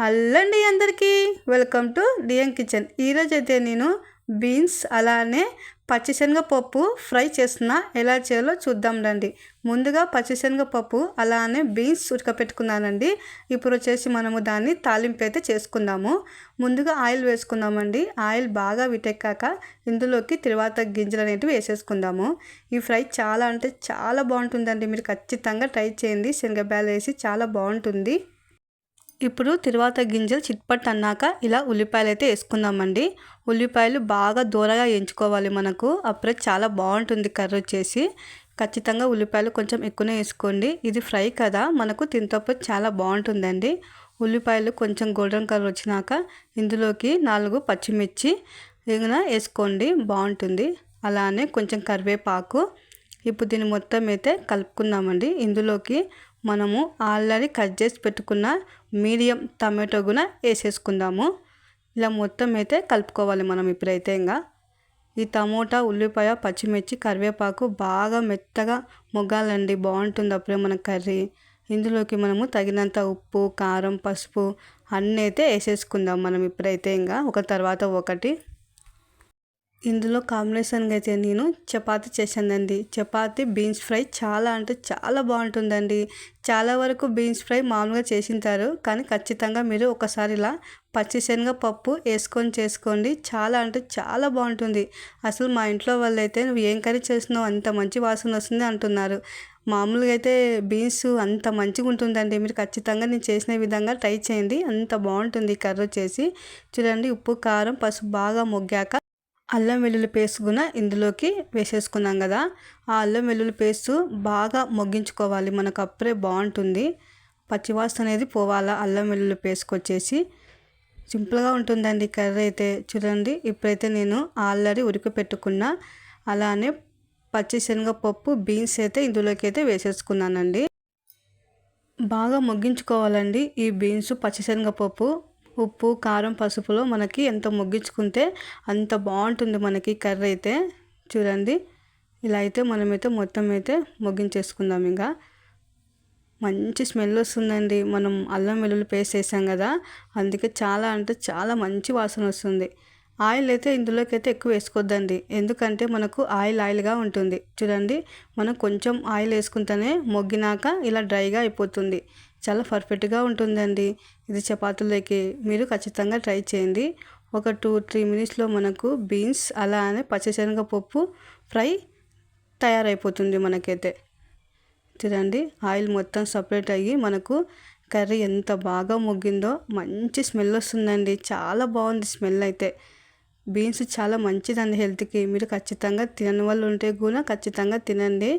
అల్లండి అందరికీ welcome to డిఎన్ kitchen. ఈరోజైతే నేను బీన్స్ అలానే పచ్చిశనగపప్పు ఫ్రై చేస్తున్నా. ఎలా చేయాలో చూద్దాం రండి. ముందుగా పచ్చిశనగపప్పు అలానే బీన్స్ ఉడకపెట్టుకున్నానండి. ఇప్పుడు వచ్చేసి మనము దాన్ని తాలింపు అయితే చేసుకుందాము. ముందుగా ఆయిల్ వేసుకుందామండి. ఆయిల్ బాగా విటెక్కాక ఇందులోకి తిరువాత గింజలు అనేటివి వేసేసుకుందాము. ఈ ఫ్రై చాలా అంటే చాలా బాగుంటుందండి. మీరు ఖచ్చితంగా ట్రై చేయండి. శనగబ్యాలు వేసి చాలా బాగుంటుంది. ఇప్పుడు తిరువాత గింజలు చిట్పట్ అన్నాక ఇలా ఉల్లిపాయలు అయితే వేసుకుందామండి. ఉల్లిపాయలు బాగా దూరగా వేయించుకోవాలి మనకు. అప్పుడే చాలా బాగుంటుంది కర్రీ వచ్చేసి. ఖచ్చితంగా ఉల్లిపాయలు కొంచెం ఎక్కువనే వేసుకోండి. ఇది ఫ్రై కదా, మనకు తింటప్పుడు చాలా బాగుంటుందండి. ఉల్లిపాయలు కొంచెం గోల్డెన్ కలర్ వచ్చినాక ఇందులోకి 4 పచ్చిమిర్చి వేసుకోండి, బాగుంటుంది. అలానే కొంచెం కరివేపాకు. ఇప్పుడు దీన్ని మొత్తం అయితే కలుపుకుందామండి. ఇందులోకి మనము ఆల్రెడీ కట్ చేసి పెట్టుకున్న మీడియం టమాటో కూడా వేసేసుకుందాము. ఇలా మొత్తం అయితే కలుపుకోవాలి మనం. ఇప్పుడైతే ఇంకా ఈ టమోటా, ఉల్లిపాయ, పచ్చిమిర్చి, కరివేపాకు బాగా మెత్తగా మొగ్గాలండి, బాగుంటుంది అప్పుడే మన కర్రీ. ఇందులోకి మనము తగినంత ఉప్పు, కారం, పసుపు అన్నీ అయితే వేసేసుకుందాం మనం ఇప్పుడైతే ఇంకా ఒక తర్వాత ఒకటి. ఇందులో కాంబినేషన్గా అయితే నేను చపాతీ చేశానండి. చపాతీ బీన్స్ ఫ్రై చాలా అంటే చాలా బాగుంటుందండి. చాలా వరకు బీన్స్ ఫ్రై మామూలుగా చేసింటారు, కానీ ఖచ్చితంగా మీరు ఒకసారి ఇలా పచ్చిశనగపప్పు వేసుకొని చేసుకోండి. చాలా అంటే చాలా బాగుంటుంది. అసలు మా ఇంట్లో వాళ్ళు అయితే నువ్వు ఏం కర్రీ చేస్తున్నావు, అంత మంచి వాసన వస్తుంది అంటున్నారు. మామూలుగా అయితే బీన్స్ అంత మంచిగా ఉంటుందండి. మీరు ఖచ్చితంగా నేను చేసిన విధంగా ట్రై చేయండి, అంత బాగుంటుంది కర్రీ వచ్చేసి. చూడండి, ఉప్పు, కారం, పసుపు బాగా మొగ్గాక అల్లం వెల్లుల్లి పేస్ట్ కూడా ఇందులోకి వేసేసుకున్నాం కదా. ఆ అల్లం వెల్లుల్లి పేస్ట్ బాగా మొగ్గించుకోవాలి మనకు, అప్పుడే బాగుంటుంది. పచ్చివాసన అనేది పోవాలా అల్లం వెల్లుల్లి పేస్ట్కి వచ్చేసి. సింపుల్గా ఉంటుందండి కర్రీ అయితే. చూడండి, ఇప్పుడైతే నేను ఆల్రెడీ ఉడకపెట్టుకున్న అలానే పచ్చిశనగపప్పు, బీన్స్ అయితే ఇందులోకి అయితే వేసేసుకున్నానండి. బాగా మొగ్గించుకోవాలండి ఈ బీన్స్, పచ్చిశనగపప్పు. ఉప్పు, కారం, పసుపులో మనకి ఎంత మొగ్గించుకుంటే అంత బాగుంటుంది మనకి కర్రీ అయితే. చూడండి, ఇలా అయితే మనమైతే మొత్తం అయితే మొగ్గించేసుకుందాం. ఇంకా మంచి స్మెల్ వస్తుందండి. మనం అల్లం వెల్లుల్లి పేస్ట్ వేసాం కదా, అందుకే చాలా అంటే చాలా మంచి వాసన వస్తుంది. ఆయిల్ అయితే ఇందులోకి అయితే ఎక్కువ వేసుకోవద్దండి, ఎందుకంటే మనకు ఆయిల్గా ఉంటుంది. చూడండి, మనం కొంచెం ఆయిల్ వేసుకుంటేనే మొగ్గినాక ఇలా డ్రైగా అయిపోతుంది. చాలా పర్ఫెక్ట్గా ఉంటుందండి ఇది చపాతీలోకి. మీరు ఖచ్చితంగా ట్రై చేయండి. ఒక 2-3 మినిట్స్లో మనకు బీన్స్ అలానే పచ్చిశనగపప్పు ఫ్రై తయారైపోతుంది మనకైతే. చూడండి, ఆయిల్ మొత్తం సపరేట్ అయ్యి మనకు కర్రీ ఎంత బాగా మొగ్గిందో. మంచి స్మెల్ వస్తుందండి, చాలా బాగుంది స్మెల్ అయితే. బీన్స్ చాలా మంచిదండి హెల్త్కి. మీరు ఖచ్చితంగా తినని వాళ్ళు ఉంటే కూడా ఖచ్చితంగా తినండి,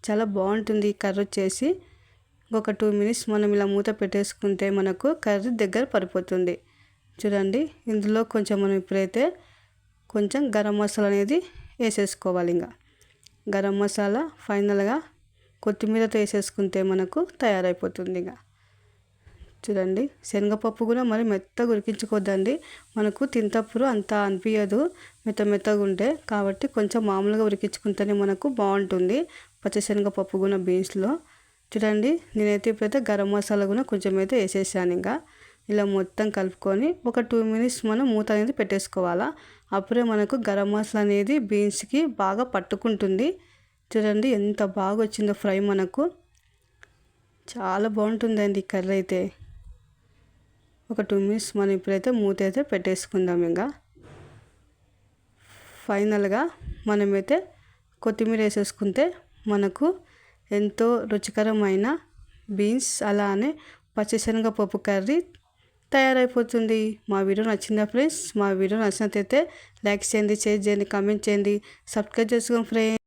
చాలా బాగుంటుంది ఈ కర్రీ వచ్చేసి. ఒక 2 మినిట్స్ మనం ఇలా మూత పెట్టేసుకుంటే మనకు కర్రీ దగ్గర పడిపోతుంది. చూడండి, ఇందులో కొంచెం మనం ఇప్పుడైతే కొంచెం గరం మసాలా అనేది వేసేసుకోవాలి. ఇంకా గరం మసాలా ఫైనల్గా కొత్తిమీరతో వేసేసుకుంటే మనకు తయారైపోతుంది. ఇంకా చూడండి, శనగపప్పు కూడా మరి మెత్తగా ఉడికించుకోవద్దండి. మనకు తింటప్పుడు అంత అనిపించదు మెత్తగా ఉంటే, కాబట్టి కొంచెం మామూలుగా ఉడికించుకుంటేనే మనకు బాగుంటుంది పచ్చిశనగపప్పు కూడా బీన్స్లో. చూడండి, నేనైతే ఇప్పుడైతే గరం మసాలా కూడా కొంచెం అయితే వేసేసాను. ఇంకా ఇలా మొత్తం కలుపుకొని ఒక 2 మినిట్స్ మనం మూత అనేది పెట్టేసుకోవాలా. అప్పుడే మనకు గరం మసాలా అనేది బీన్స్కి బాగా పట్టుకుంటుంది. చూడండి, ఎంత బాగా వచ్చిందో ఫ్రై మనకు. చాలా బాగుంటుందండి కర్రీ అయితే. ఒక 2 మినిట్స్ మనం ఇప్పుడైతే మూత అయితే పెట్టేసుకుందాం. ఇంకా ఫైనల్గా మనమైతే కొత్తిమీర వేసేసుకుంటే మనకు ఎంతో రుచికరమైన బీన్స్ అలానే పచ్చిశనగపప్పు కర్రీ తయారైపోతుంది. మా వీడియో నచ్చిందా ఫ్రెండ్స్? మా వీడియో నచ్చినట్లయితే లైక్ చేయండి, షేర్ చేయండి, కామెంట్ చేయండి, సబ్స్క్రైబ్ చేసుకోండి ఫ్రెండ్స్.